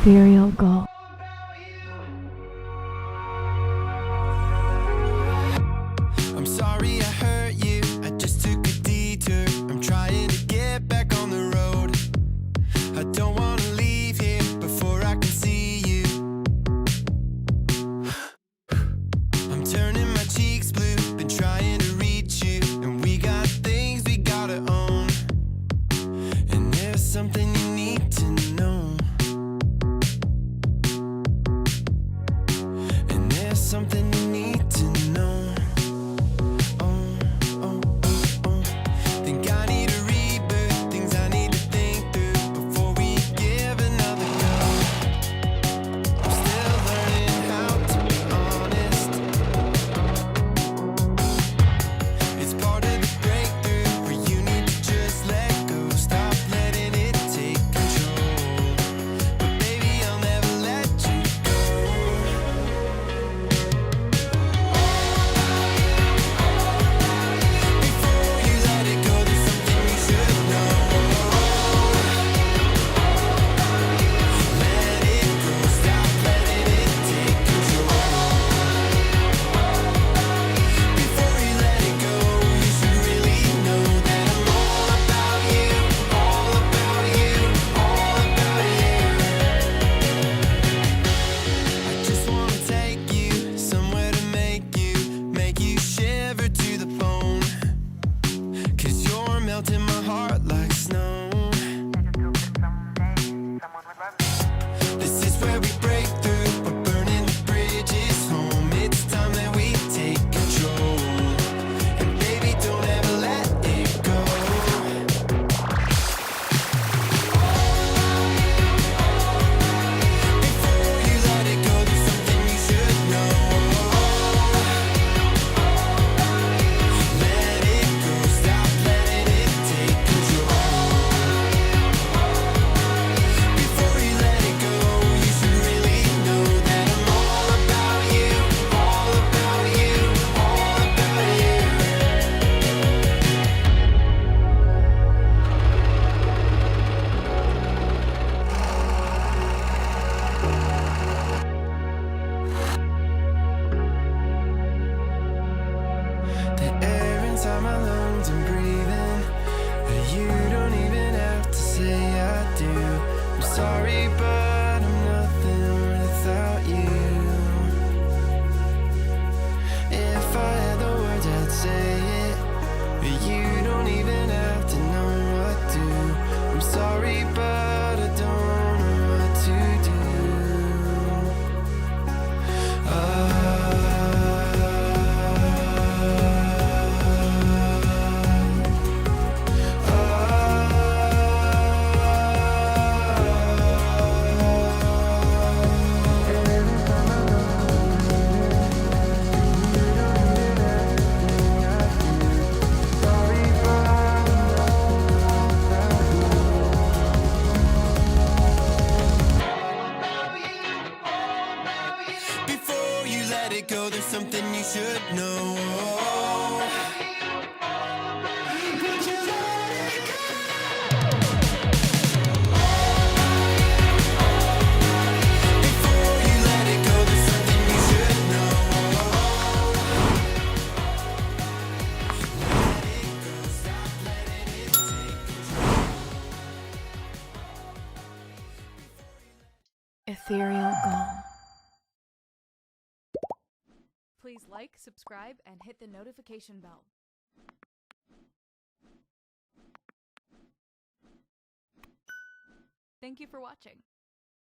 Ethereal Gull. I'm sorry I hurt you, I just took a detour. I'm trying to get back on the road. I don't wanna leave here before I can see you. I'm turning my cheeks blue, been trying to reach you. And we got things we gotta own. And there's something you need to know. And there's something you need to know. Melting my heart like snow. This is where we break through. We're burning the bridges home. It's time that we take control. And baby, don't ever let it go. Before you let it go, there's something you should know. Let it go, stop letting it take control. Before you let it go, you should really know that I'm all about you, all about you, all about you. The air inside my lungs, I'm breathing. You don't even have to say I do. I'm sorry, but I'm nothing without you. If I had the words, I'd say it, but you don't even have to know what to. I'm sorry, but I don't know what to do. Before you let it go, there's something you should know. Before you let it go, there's something you should know. Let it go, stop letting it take control. Ethereal Gull. Please like, subscribe, and hit the notification bell. Thank you for watching.